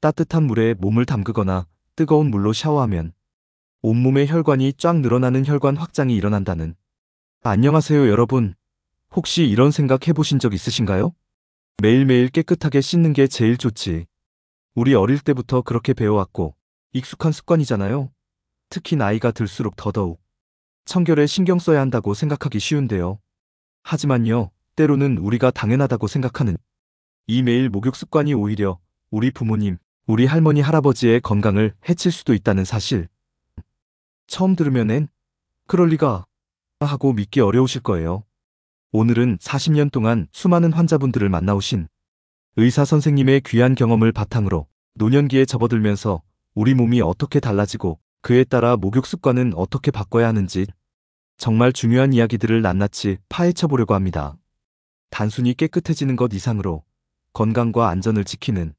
따뜻한 물에 몸을 담그거나 뜨거운 물로 샤워하면 온몸의 혈관이 쫙 늘어나는 혈관 확장이 일어난다는. 안녕하세요 여러분. 혹시 이런 생각 해보신 적 있으신가요? 매일매일 깨끗하게 씻는 게 제일 좋지. 우리 어릴 때부터 그렇게 배워왔고 익숙한 습관이잖아요. 특히 나이가 들수록 더더욱 청결에 신경 써야 한다고 생각하기 쉬운데요. 하지만요, 때로는 우리가 당연하다고 생각하는 이 매일 목욕 습관이 오히려 우리 부모님, 우리 할머니, 할아버지의 건강을 해칠 수도 있다는 사실. 처음 들으면 그럴 리가 하고 믿기 어려우실 거예요. 오늘은 40년 동안 수많은 환자분들을 만나오신 의사 선생님의 귀한 경험을 바탕으로 노년기에 접어들면서 우리 몸이 어떻게 달라지고 그에 따라 목욕 습관은 어떻게 바꿔야 하는지 정말 중요한 이야기들을 낱낱이 파헤쳐 보려고 합니다. 단순히 깨끗해지는 것 이상으로 건강과 안전을 지키는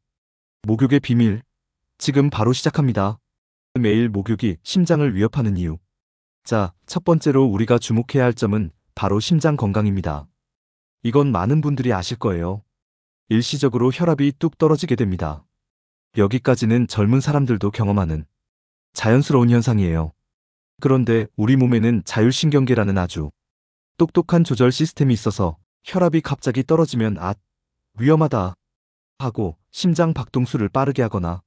목욕의 비밀, 지금 바로 시작합니다. 매일 목욕이 심장을 위협하는 이유. 자, 첫 번째로 우리가 주목해야 할 점은 바로 심장 건강입니다. 이건 많은 분들이 아실 거예요. 일시적으로 혈압이 뚝 떨어지게 됩니다. 여기까지는 젊은 사람들도 경험하는 자연스러운 현상이에요. 그런데 우리 몸에는 자율신경계라는 아주 똑똑한 조절 시스템이 있어서 혈압이 갑자기 떨어지면 위험하다 하고 심장 박동수를 빠르게 하거나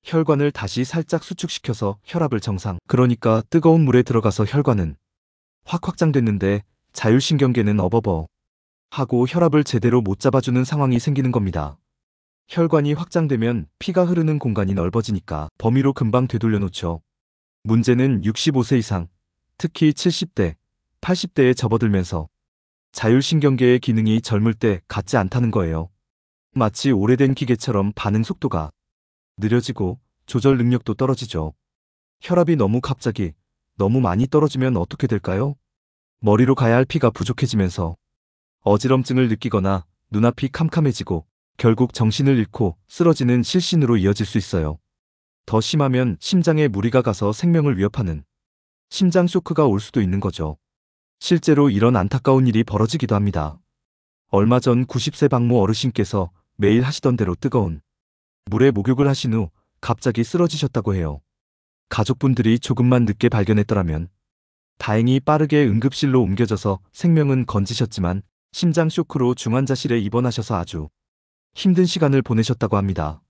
혈관을 다시 살짝 수축시켜서 혈압을 정상, 그러니까 뜨거운 물에 들어가서 혈관은 확 확장됐는데 자율신경계는 어버버 하고 혈압을 제대로 못 잡아주는 상황이 생기는 겁니다. 혈관이 확장되면 피가 흐르는 공간이 넓어지니까 범위로 금방 되돌려 놓죠. 문제는 65세 이상, 특히 70대, 80대에 접어들면서 자율신경계의 기능이 젊을 때 같지 않다는 거예요. 마치 오래된 기계처럼 반응 속도가 느려지고 조절 능력도 떨어지죠. 혈압이 너무 갑자기, 너무 많이 떨어지면 어떻게 될까요? 머리로 가야 할 피가 부족해지면서 어지럼증을 느끼거나 눈앞이 캄캄해지고 결국 정신을 잃고 쓰러지는 실신으로 이어질 수 있어요. 더 심하면 심장에 무리가 가서 생명을 위협하는 심장 쇼크가 올 수도 있는 거죠. 실제로 이런 안타까운 일이 벌어지기도 합니다. 얼마 전 90세 박모 어르신께서 매일 하시던 대로 뜨거운 물에 목욕을 하신 후 갑자기 쓰러지셨다고 해요. 가족분들이 조금만 늦게 발견했더라면 다행히 빠르게 응급실로 옮겨져서 생명은 건지셨지만 심장 쇼크로 중환자실에 입원하셔서 아주 힘든 시간을 보내셨다고 합니다.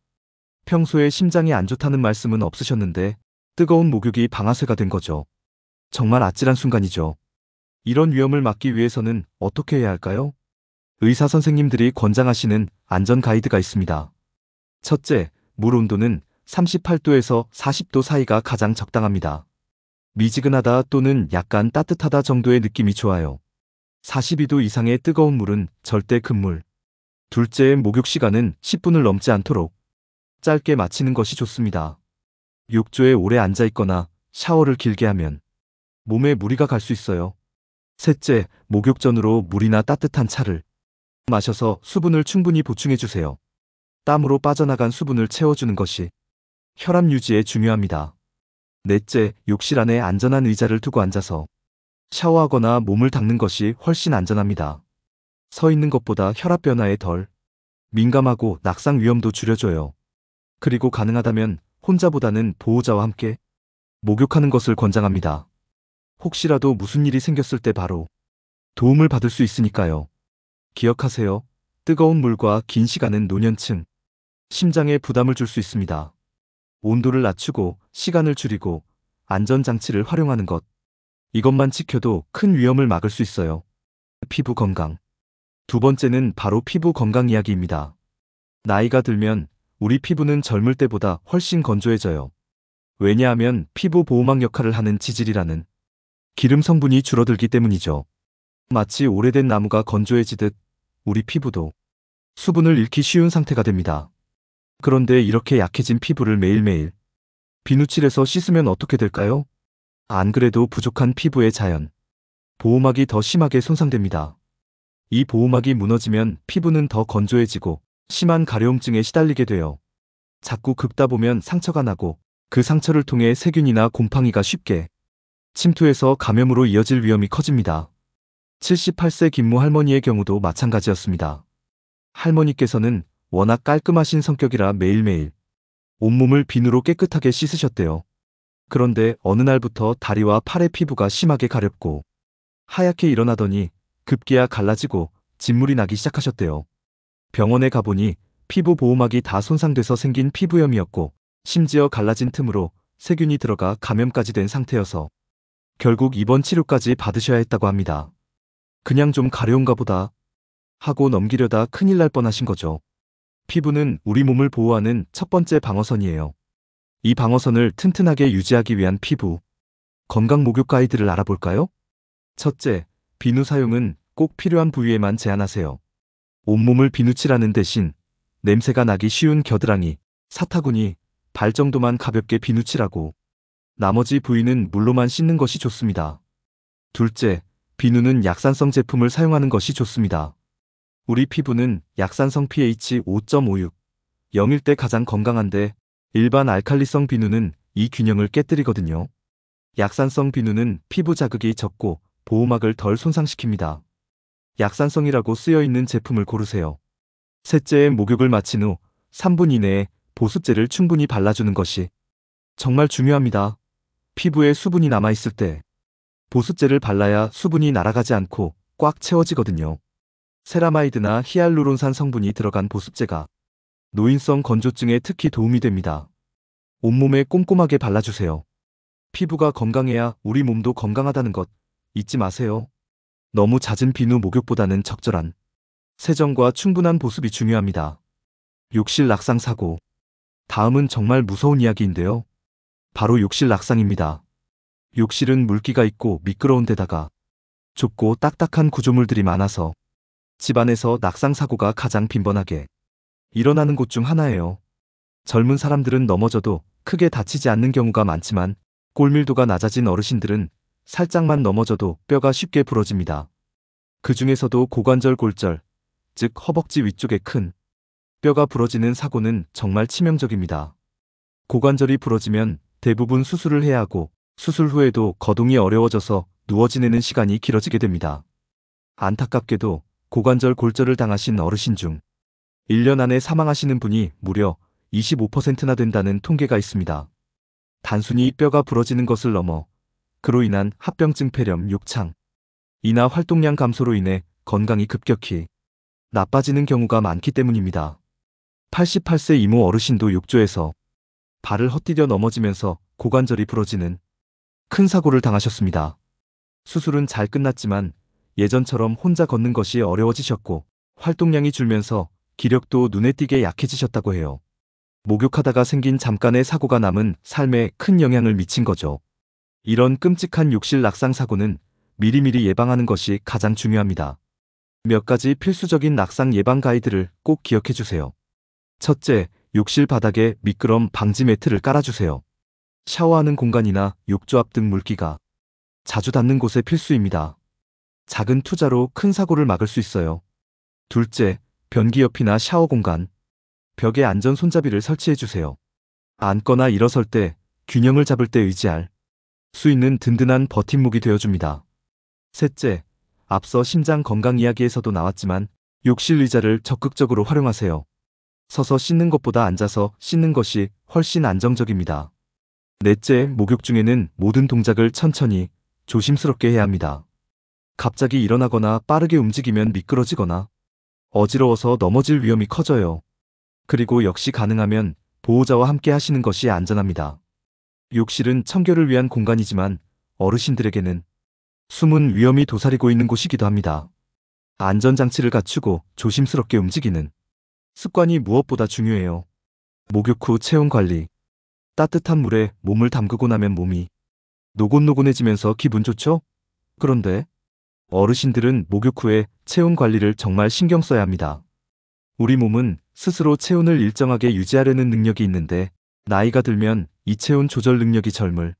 평소에 심장이 안 좋다는 말씀은 없으셨는데 뜨거운 목욕이 방아쇠가 된 거죠. 정말 아찔한 순간이죠. 이런 위험을 막기 위해서는 어떻게 해야 할까요? 의사 선생님들이 권장하시는 안전 가이드가 있습니다. 첫째, 물 온도는 38도에서 40도 사이가 가장 적당합니다. 미지근하다 또는 약간 따뜻하다 정도의 느낌이 좋아요. 42도 이상의 뜨거운 물은 절대 금물. 둘째, 목욕 시간은 10분을 넘지 않도록 짧게 마치는 것이 좋습니다. 욕조에 오래 앉아 있거나 샤워를 길게 하면 몸에 무리가 갈 수 있어요. 셋째, 목욕 전으로 물이나 따뜻한 차를 마셔서 수분을 충분히 보충해 주세요. 땀으로 빠져나간 수분을 채워주는 것이 혈압 유지에 중요합니다. 넷째, 욕실 안에 안전한 의자를 두고 앉아서 샤워하거나 몸을 닦는 것이 훨씬 안전합니다. 서 있는 것보다 혈압 변화에 덜 민감하고 낙상 위험도 줄여줘요. 그리고 가능하다면 혼자보다는 보호자와 함께 목욕하는 것을 권장합니다. 혹시라도 무슨 일이 생겼을 때 바로 도움을 받을 수 있으니까요. 기억하세요. 뜨거운 물과 긴 시간은 노년층 심장에 부담을 줄 수 있습니다. 온도를 낮추고 시간을 줄이고 안전장치를 활용하는 것. 이것만 지켜도 큰 위험을 막을 수 있어요. 피부 건강. 두 번째는 바로 피부 건강 이야기입니다. 나이가 들면 우리 피부는 젊을 때보다 훨씬 건조해져요. 왜냐하면 피부 보호막 역할을 하는 지질이라는 기름 성분이 줄어들기 때문이죠. 마치 오래된 나무가 건조해지듯 우리 피부도 수분을 잃기 쉬운 상태가 됩니다. 그런데 이렇게 약해진 피부를 매일매일 비누칠해서 씻으면 어떻게 될까요? 안 그래도 부족한 피부의 자연 보호막이 더 심하게 손상됩니다. 이 보호막이 무너지면 피부는 더 건조해지고 심한 가려움증에 시달리게 돼요. 자꾸 긁다 보면 상처가 나고 그 상처를 통해 세균이나 곰팡이가 쉽게 침투해서 감염으로 이어질 위험이 커집니다. 78세 김모 할머니의 경우도 마찬가지였습니다. 할머니께서는 워낙 깔끔하신 성격이라 매일매일 온몸을 비누로 깨끗하게 씻으셨대요. 그런데 어느 날부터 다리와 팔의 피부가 심하게 가렵고 하얗게 일어나더니 급기야 갈라지고 진물이 나기 시작하셨대요. 병원에 가보니 피부 보호막이 다 손상돼서 생긴 피부염이었고 심지어 갈라진 틈으로 세균이 들어가 감염까지 된 상태여서 결국 입원 치료까지 받으셔야 했다고 합니다. 그냥 좀 가려운가 보다 하고 넘기려다 큰일 날 뻔하신 거죠. 피부는 우리 몸을 보호하는 첫 번째 방어선이에요. 이 방어선을 튼튼하게 유지하기 위한 피부 건강 목욕 가이드를 알아볼까요? 첫째, 비누 사용은 꼭 필요한 부위에만 제한하세요. 온몸을 비누칠하는 대신 냄새가 나기 쉬운 겨드랑이, 사타구니, 발 정도만 가볍게 비누칠하고 나머지 부위는 물로만 씻는 것이 좋습니다. 둘째, 비누는 약산성 제품을 사용하는 것이 좋습니다. 우리 피부는 약산성 pH 5.56, 0일 때 가장 건강한데 일반 알칼리성 비누는 이 균형을 깨뜨리거든요. 약산성 비누는 피부 자극이 적고 보호막을 덜 손상시킵니다. 약산성이라고 쓰여있는 제품을 고르세요. 셋째, 목욕을 마친 후 3분 이내에 보습제를 충분히 발라주는 것이 정말 중요합니다. 피부에 수분이 남아있을 때 보습제를 발라야 수분이 날아가지 않고 꽉 채워지거든요. 세라마이드나 히알루론산 성분이 들어간 보습제가 노인성 건조증에 특히 도움이 됩니다. 온몸에 꼼꼼하게 발라주세요. 피부가 건강해야 우리 몸도 건강하다는 것 잊지 마세요. 너무 잦은 비누 목욕보다는 적절한 세정과 충분한 보습이 중요합니다. 욕실 낙상 사고. 다음은 정말 무서운 이야기인데요. 바로 욕실 낙상입니다. 욕실은 물기가 있고 미끄러운 데다가 좁고 딱딱한 구조물들이 많아서 집안에서 낙상 사고가 가장 빈번하게 일어나는 곳 중 하나예요. 젊은 사람들은 넘어져도 크게 다치지 않는 경우가 많지만 골밀도가 낮아진 어르신들은 살짝만 넘어져도 뼈가 쉽게 부러집니다. 그 중에서도 고관절 골절, 즉 허벅지 위쪽에 큰 뼈가 부러지는 사고는 정말 치명적입니다. 고관절이 부러지면 대부분 수술을 해야 하고 수술 후에도 거동이 어려워져서 누워 지내는 시간이 길어지게 됩니다. 안타깝게도 고관절 골절을 당하신 어르신 중 1년 안에 사망하시는 분이 무려 25%나 된다는 통계가 있습니다. 단순히 뼈가 부러지는 것을 넘어 그로 인한 합병증 폐렴, 욕창, 이나 활동량 감소로 인해 건강이 급격히 나빠지는 경우가 많기 때문입니다. 88세 이모 어르신도 욕조에서 발을 헛디뎌 넘어지면서 고관절이 부러지는 큰 사고를 당하셨습니다. 수술은 잘 끝났지만 예전처럼 혼자 걷는 것이 어려워지셨고 활동량이 줄면서 기력도 눈에 띄게 약해지셨다고 해요. 목욕하다가 생긴 잠깐의 사고가 남은 삶에 큰 영향을 미친 거죠. 이런 끔찍한 욕실 낙상 사고는 미리미리 예방하는 것이 가장 중요합니다. 몇 가지 필수적인 낙상 예방 가이드를 꼭 기억해 주세요. 첫째, 욕실 바닥에 미끄럼 방지 매트를 깔아주세요. 샤워하는 공간이나 욕조 앞 등 물기가 자주 닿는 곳에 필수입니다. 작은 투자로 큰 사고를 막을 수 있어요. 둘째, 변기 옆이나 샤워 공간, 벽에 안전 손잡이를 설치해 주세요. 앉거나 일어설 때, 균형을 잡을 때 의지할 수 있는 든든한 버팀목이 되어줍니다. 셋째, 앞서 심장 건강 이야기에서도 나왔지만 욕실 의자를 적극적으로 활용하세요. 서서 씻는 것보다 앉아서 씻는 것이 훨씬 안정적입니다. 넷째, 목욕 중에는 모든 동작을 천천히, 조심스럽게 해야 합니다. 갑자기 일어나거나 빠르게 움직이면 미끄러지거나 어지러워서 넘어질 위험이 커져요. 그리고 역시 가능하면 보호자와 함께 하시는 것이 안전합니다. 욕실은 청결을 위한 공간이지만 어르신들에게는 숨은 위험이 도사리고 있는 곳이기도 합니다. 안전장치를 갖추고 조심스럽게 움직이는 습관이 무엇보다 중요해요. 목욕 후 체온 관리. 따뜻한 물에 몸을 담그고 나면 몸이 노곤노곤해지면서 기분 좋죠? 그런데 어르신들은 목욕 후에 체온 관리를 정말 신경 써야 합니다. 우리 몸은 스스로 체온을 일정하게 유지하려는 능력이 있는데 나이가 들면 이 체온 조절 능력이 젊을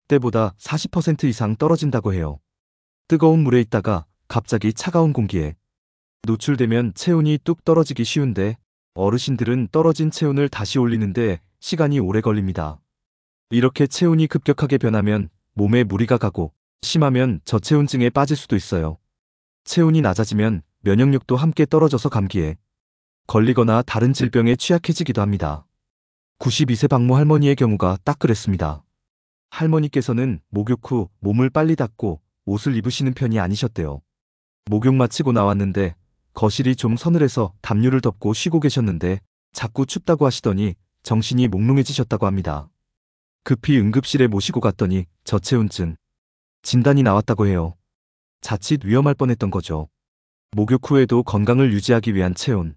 때보다 40% 이상 떨어진다고 해요. 뜨거운 물에 있다가 갑자기 차가운 공기에 노출되면 체온이 뚝 떨어지기 쉬운데 어르신들은 떨어진 체온을 다시 올리는데 시간이 오래 걸립니다. 이렇게 체온이 급격하게 변하면 몸에 무리가 가고 심하면 저체온증에 빠질 수도 있어요. 체온이 낮아지면 면역력도 함께 떨어져서 감기에 걸리거나 다른 질병에 취약해지기도 합니다. 92세 박모 할머니의 경우가 딱 그랬습니다. 할머니께서는 목욕 후 몸을 빨리 닦고 옷을 입으시는 편이 아니셨대요. 목욕 마치고 나왔는데 거실이 좀 서늘해서 담요를 덮고 쉬고 계셨는데 자꾸 춥다고 하시더니 정신이 몽롱해지셨다고 합니다. 급히 응급실에 모시고 갔더니 저체온증 진단이 나왔다고 해요. 자칫 위험할 뻔했던 거죠. 목욕 후에도 건강을 유지하기 위한 체온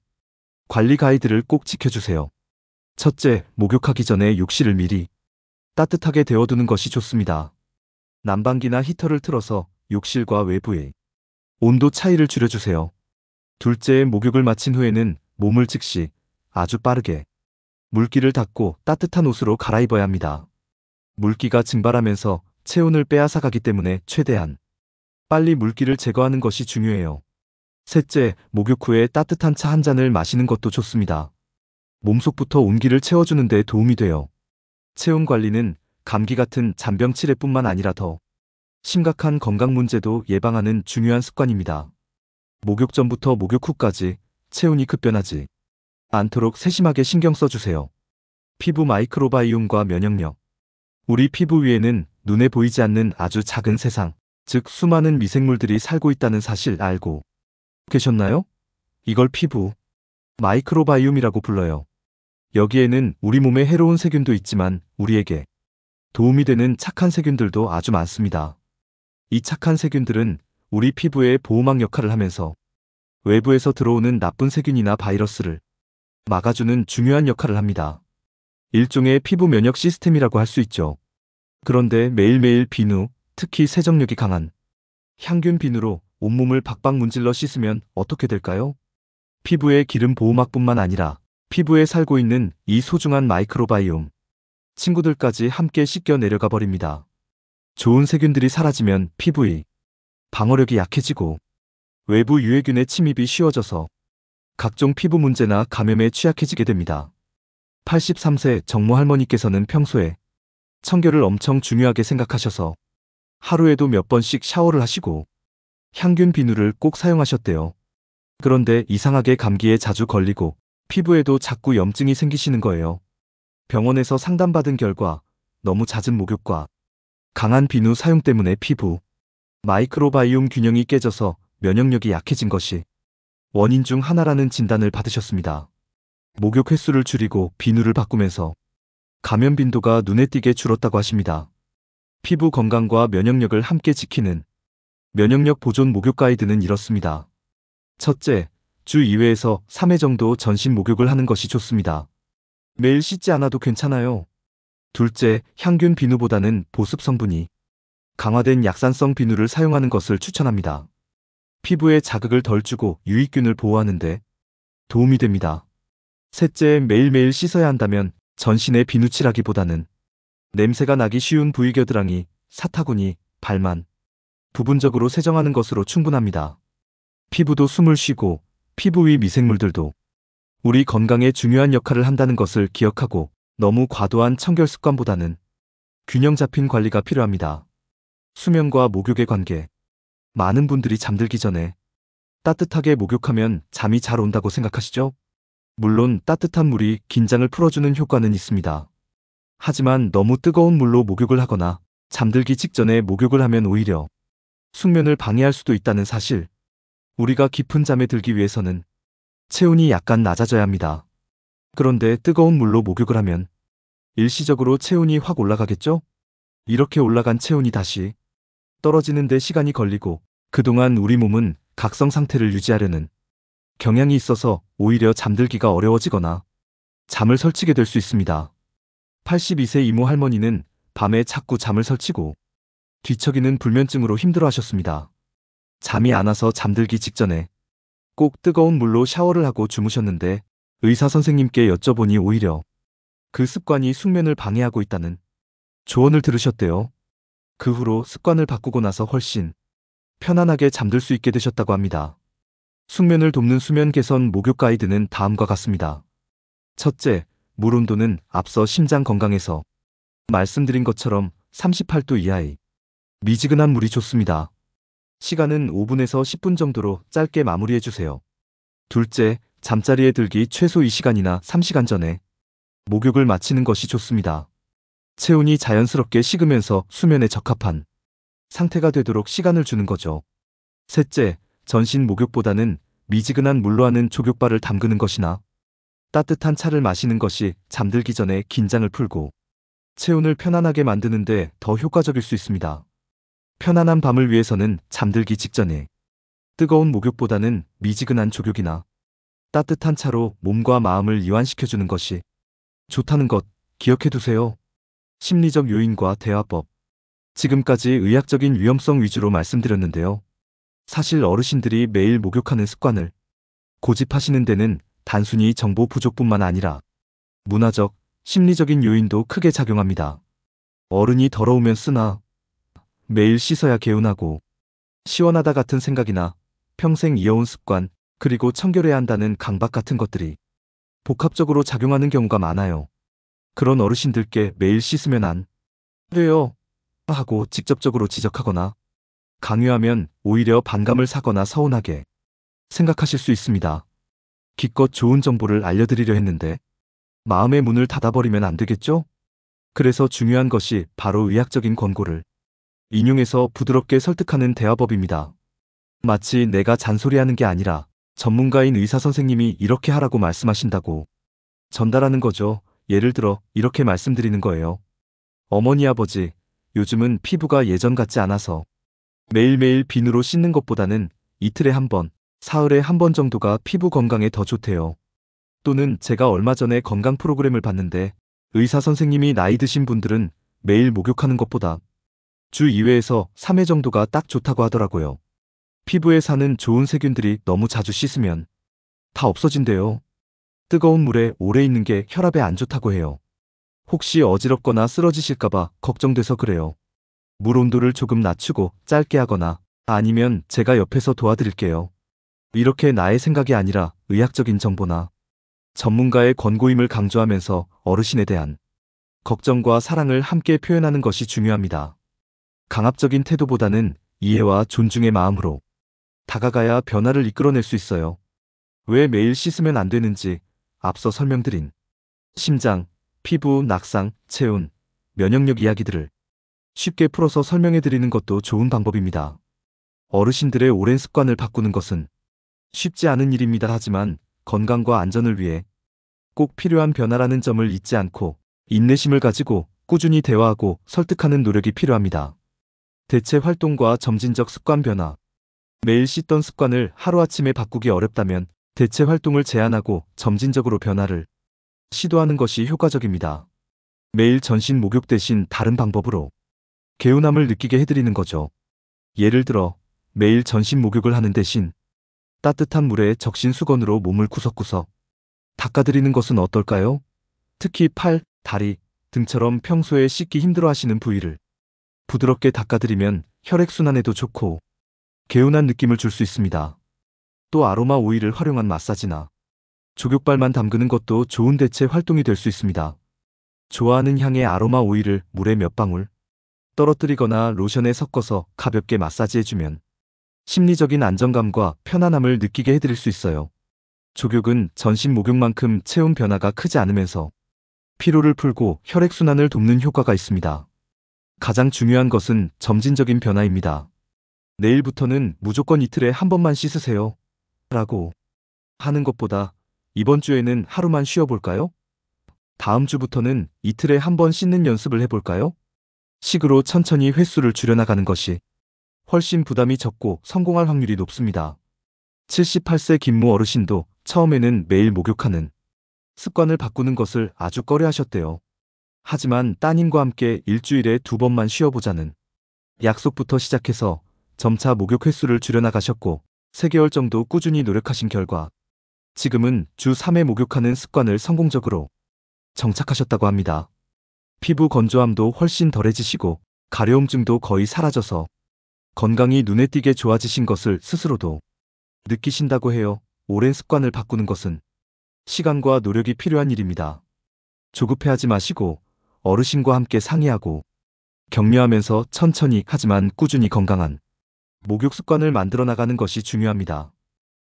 관리 가이드를 꼭 지켜주세요. 첫째, 목욕하기 전에 욕실을 미리 따뜻하게 데워두는 것이 좋습니다. 난방기나 히터를 틀어서 욕실과 외부의 온도 차이를 줄여주세요. 둘째, 목욕을 마친 후에는 몸을 즉시 아주 빠르게 물기를 닦고 따뜻한 옷으로 갈아입어야 합니다. 물기가 증발하면서 체온을 빼앗아가기 때문에 최대한 빨리 물기를 제거하는 것이 중요해요. 셋째, 목욕 후에 따뜻한 차 한 잔을 마시는 것도 좋습니다. 몸속부터 온기를 채워주는 데 도움이 돼요. 체온 관리는 감기 같은 잔병 치레뿐만 아니라 더 심각한 건강 문제도 예방하는 중요한 습관입니다. 목욕 전부터 목욕 후까지 체온이 급변하지 않도록 세심하게 신경 써주세요. 피부 마이크로바이옴과 면역력. 우리 피부 위에는 눈에 보이지 않는 아주 작은 세상, 즉 수많은 미생물들이 살고 있다는 사실 알고 계셨나요? 이걸 피부 마이크로바이옴이라고 불러요. 여기에는 우리 몸에 해로운 세균도 있지만 우리에게 도움이 되는 착한 세균들도 아주 많습니다. 이 착한 세균들은 우리 피부의 보호막 역할을 하면서 외부에서 들어오는 나쁜 세균이나 바이러스를 막아주는 중요한 역할을 합니다. 일종의 피부 면역 시스템이라고 할 수 있죠. 그런데 매일매일 비누, 특히 세정력이 강한 향균 비누로 온몸을 박박 문질러 씻으면 어떻게 될까요? 피부의 기름 보호막뿐만 아니라 피부에 살고 있는 이 소중한 마이크로바이옴 친구들까지 함께 씻겨 내려가 버립니다. 좋은 세균들이 사라지면 피부의 방어력이 약해지고 외부 유해균의 침입이 쉬워져서 각종 피부 문제나 감염에 취약해지게 됩니다. 83세 정모 할머니께서는 평소에 청결을 엄청 중요하게 생각하셔서 하루에도 몇 번씩 샤워를 하시고 향균 비누를 꼭 사용하셨대요. 그런데 이상하게 감기에 자주 걸리고 피부에도 자꾸 염증이 생기시는 거예요. 병원에서 상담받은 결과 너무 잦은 목욕과 강한 비누 사용 때문에 피부 마이크로바이옴 균형이 깨져서 면역력이 약해진 것이 원인 중 하나라는 진단을 받으셨습니다. 목욕 횟수를 줄이고 비누를 바꾸면서 감염 빈도가 눈에 띄게 줄었다고 하십니다. 피부 건강과 면역력을 함께 지키는 면역력 보존 목욕 가이드는 이렇습니다. 첫째, 주 2회에서 3회 정도 전신 목욕을 하는 것이 좋습니다. 매일 씻지 않아도 괜찮아요. 둘째, 향균 비누보다는 보습 성분이 강화된 약산성 비누를 사용하는 것을 추천합니다. 피부에 자극을 덜 주고 유익균을 보호하는데 도움이 됩니다. 셋째, 매일매일 씻어야 한다면 전신에 비누칠하기보다는 냄새가 나기 쉬운 부위 겨드랑이, 사타구니, 발만 부분적으로 세정하는 것으로 충분합니다. 피부도 숨을 쉬고 피부 위 미생물들도 우리 건강에 중요한 역할을 한다는 것을 기억하고 너무 과도한 청결 습관보다는 균형 잡힌 관리가 필요합니다. 수면과 목욕의 관계. 많은 분들이 잠들기 전에 따뜻하게 목욕하면 잠이 잘 온다고 생각하시죠? 물론 따뜻한 물이 긴장을 풀어주는 효과는 있습니다. 하지만 너무 뜨거운 물로 목욕을 하거나 잠들기 직전에 목욕을 하면 오히려 숙면을 방해할 수도 있다는 사실. 우리가 깊은 잠에 들기 위해서는 체온이 약간 낮아져야 합니다. 그런데 뜨거운 물로 목욕을 하면 일시적으로 체온이 확 올라가겠죠? 이렇게 올라간 체온이 다시 떨어지는 데 시간이 걸리고 그동안 우리 몸은 각성 상태를 유지하려는 경향이 있어서 오히려 잠들기가 어려워지거나 잠을 설치게 될 수 있습니다. 82세 이모 할머니는 밤에 자꾸 잠을 설치고 뒤척이는 불면증으로 힘들어하셨습니다. 잠이 안 와서 잠들기 직전에 꼭 뜨거운 물로 샤워를 하고 주무셨는데 의사 선생님께 여쭤보니 오히려 그 습관이 숙면을 방해하고 있다는 조언을 들으셨대요. 그 후로 습관을 바꾸고 나서 훨씬 편안하게 잠들 수 있게 되셨다고 합니다. 숙면을 돕는 수면 개선 목욕 가이드는 다음과 같습니다. 첫째, 물 온도는 앞서 심장 건강에서 말씀드린 것처럼 38도 이하의 미지근한 물이 좋습니다. 시간은 5분에서 10분 정도로 짧게 마무리해주세요. 둘째, 잠자리에 들기 최소 2시간이나 3시간 전에 목욕을 마치는 것이 좋습니다. 체온이 자연스럽게 식으면서 수면에 적합한 상태가 되도록 시간을 주는 거죠. 셋째, 전신 목욕보다는 미지근한 물로 하는 족욕발을 담그는 것이나 따뜻한 차를 마시는 것이 잠들기 전에 긴장을 풀고 체온을 편안하게 만드는데 더 효과적일 수 있습니다. 편안한 밤을 위해서는 잠들기 직전에 뜨거운 목욕보다는 미지근한 족욕이나 따뜻한 차로 몸과 마음을 이완시켜주는 것이 좋다는 것 기억해 두세요. 심리적 요인과 대화법. 지금까지 의학적인 위험성 위주로 말씀드렸는데요. 사실 어르신들이 매일 목욕하는 습관을 고집하시는 데는 단순히 정보 부족뿐만 아니라 문화적, 심리적인 요인도 크게 작용합니다. 어른이 더러우면 쓰나, 매일 씻어야 개운하고 시원하다 같은 생각이나 평생 이어온 습관, 그리고 청결해야 한다는 강박 같은 것들이 복합적으로 작용하는 경우가 많아요. 그런 어르신들께 매일 씻으면 안 돼요 하고 직접적으로 지적하거나 강요하면 오히려 반감을 사거나 서운하게 생각하실 수 있습니다. 기껏 좋은 정보를 알려드리려 했는데 마음의 문을 닫아버리면 안 되겠죠? 그래서 중요한 것이 바로 의학적인 권고를 인용해서 부드럽게 설득하는 대화법입니다. 마치 내가 잔소리하는 게 아니라 전문가인 의사 선생님이 이렇게 하라고 말씀하신다고 전달하는 거죠. 예를 들어 이렇게 말씀드리는 거예요. 어머니 아버지, 요즘은 피부가 예전 같지 않아서 매일매일 비누로 씻는 것보다는 이틀에 한 번, 사흘에 한 번 정도가 피부 건강에 더 좋대요. 또는 제가 얼마 전에 건강 프로그램을 봤는데 의사 선생님이 나이 드신 분들은 매일 목욕하는 것보다 주 2회에서 3회 정도가 딱 좋다고 하더라고요. 피부에 사는 좋은 세균들이 너무 자주 씻으면 다 없어진대요. 뜨거운 물에 오래 있는 게 혈압에 안 좋다고 해요. 혹시 어지럽거나 쓰러지실까봐 걱정돼서 그래요. 물 온도를 조금 낮추고 짧게 하거나 아니면 제가 옆에서 도와드릴게요. 이렇게 나의 생각이 아니라 의학적인 정보나 전문가의 권고임을 강조하면서 어르신에 대한 걱정과 사랑을 함께 표현하는 것이 중요합니다. 강압적인 태도보다는 이해와 존중의 마음으로 다가가야 변화를 이끌어낼 수 있어요. 왜 매일 씻으면 안 되는지 앞서 설명드린 심장, 피부, 낙상, 체온, 면역력 이야기들을 쉽게 풀어서 설명해 드리는 것도 좋은 방법입니다. 어르신들의 오랜 습관을 바꾸는 것은 쉽지 않은 일입니다. 하지만 건강과 안전을 위해 꼭 필요한 변화라는 점을 잊지 않고 인내심을 가지고 꾸준히 대화하고 설득하는 노력이 필요합니다. 대체 활동과 점진적 습관 변화. 매일 씻던 습관을 하루아침에 바꾸기 어렵다면 대체 활동을 제한하고 점진적으로 변화를 시도하는 것이 효과적입니다. 매일 전신 목욕 대신 다른 방법으로 개운함을 느끼게 해드리는 거죠. 예를 들어 매일 전신 목욕을 하는 대신 따뜻한 물에 적신 수건으로 몸을 구석구석 닦아드리는 것은 어떨까요? 특히 팔, 다리 등처럼 평소에 씻기 힘들어 하시는 부위를 부드럽게 닦아드리면 혈액순환에도 좋고 개운한 느낌을 줄 수 있습니다. 또 아로마 오일을 활용한 마사지나 족욕발만 담그는 것도 좋은 대체 활동이 될 수 있습니다. 좋아하는 향의 아로마 오일을 물에 몇 방울 떨어뜨리거나 로션에 섞어서 가볍게 마사지해주면 심리적인 안정감과 편안함을 느끼게 해드릴 수 있어요. 족욕은 전신 목욕만큼 체온 변화가 크지 않으면서 피로를 풀고 혈액순환을 돕는 효과가 있습니다. 가장 중요한 것은 점진적인 변화입니다. 내일부터는 무조건 이틀에 한 번만 씻으세요. 라고 하는 것보다 이번 주에는 하루만 쉬어볼까요? 다음 주부터는 이틀에 한 번 씻는 연습을 해볼까요? 식으로 천천히 횟수를 줄여나가는 것이 훨씬 부담이 적고 성공할 확률이 높습니다. 78세 김모 어르신도 처음에는 매일 목욕하는 습관을 바꾸는 것을 아주 꺼려하셨대요. 하지만 따님과 함께 일주일에 2번만 쉬어보자는 약속부터 시작해서 점차 목욕 횟수를 줄여나가셨고 3개월 정도 꾸준히 노력하신 결과 지금은 주 3회 목욕하는 습관을 성공적으로 정착하셨다고 합니다. 피부 건조함도 훨씬 덜해지시고 가려움증도 거의 사라져서 건강이 눈에 띄게 좋아지신 것을 스스로도 느끼신다고 해요. 오랜 습관을 바꾸는 것은 시간과 노력이 필요한 일입니다. 조급해하지 마시고 어르신과 함께 상의하고 격려하면서 천천히 하지만 꾸준히 건강한 목욕 습관을 만들어 나가는 것이 중요합니다.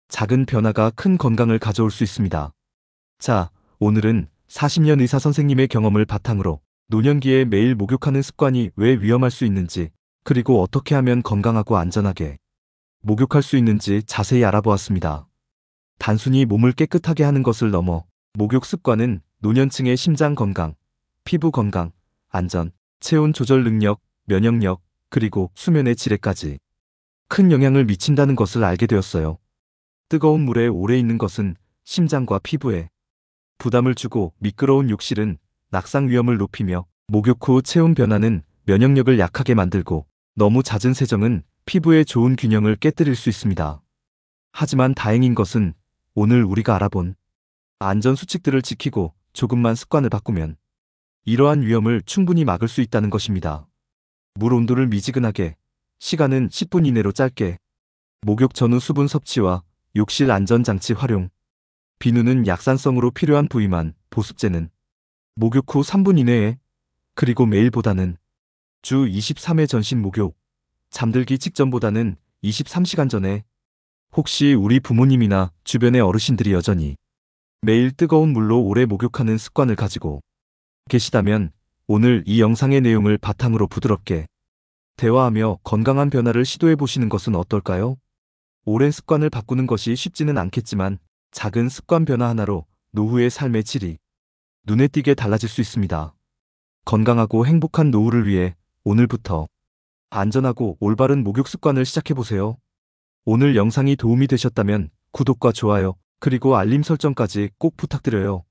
작은 변화가 큰 건강을 가져올 수 있습니다. 자, 오늘은 40년 의사 선생님의 경험을 바탕으로 노년기에 매일 목욕하는 습관이 왜 위험할 수 있는지, 그리고 어떻게 하면 건강하고 안전하게 목욕할 수 있는지 자세히 알아보았습니다. 단순히 몸을 깨끗하게 하는 것을 넘어 목욕 습관은 노년층의 심장 건강, 피부 건강, 안전, 체온 조절 능력, 면역력, 그리고 수면의 질에까지 큰 영향을 미친다는 것을 알게 되었어요. 뜨거운 물에 오래 있는 것은 심장과 피부에 부담을 주고, 미끄러운 욕실은 낙상 위험을 높이며, 목욕 후 체온 변화는 면역력을 약하게 만들고, 너무 잦은 세정은 피부의 좋은 균형을 깨뜨릴 수 있습니다. 하지만 다행인 것은 오늘 우리가 알아본 안전 수칙들을 지키고 조금만 습관을 바꾸면 이러한 위험을 충분히 막을 수 있다는 것입니다. 물 온도를 미지근하게, 시간은 10분 이내로 짧게, 목욕 전후 수분 섭취와 욕실 안전장치 활용, 비누는 약산성으로 필요한 부위만, 보습제는 목욕 후 3분 이내에, 그리고 매일보다는 주 23회 전신 목욕, 잠들기 직전보다는 23시간 전에. 혹시 우리 부모님이나 주변의 어르신들이 여전히 매일 뜨거운 물로 오래 목욕하는 습관을 가지고 계시다면, 오늘 이 영상의 내용을 바탕으로 부드럽게 대화하며 건강한 변화를 시도해 보시는 것은 어떨까요? 오랜 습관을 바꾸는 것이 쉽지는 않겠지만, 작은 습관 변화 하나로 노후의 삶의 질이 눈에 띄게 달라질 수 있습니다. 건강하고 행복한 노후를 위해 오늘부터 안전하고 올바른 목욕 습관을 시작해 보세요. 오늘 영상이 도움이 되셨다면 구독과 좋아요, 그리고 알림 설정까지 꼭 부탁드려요.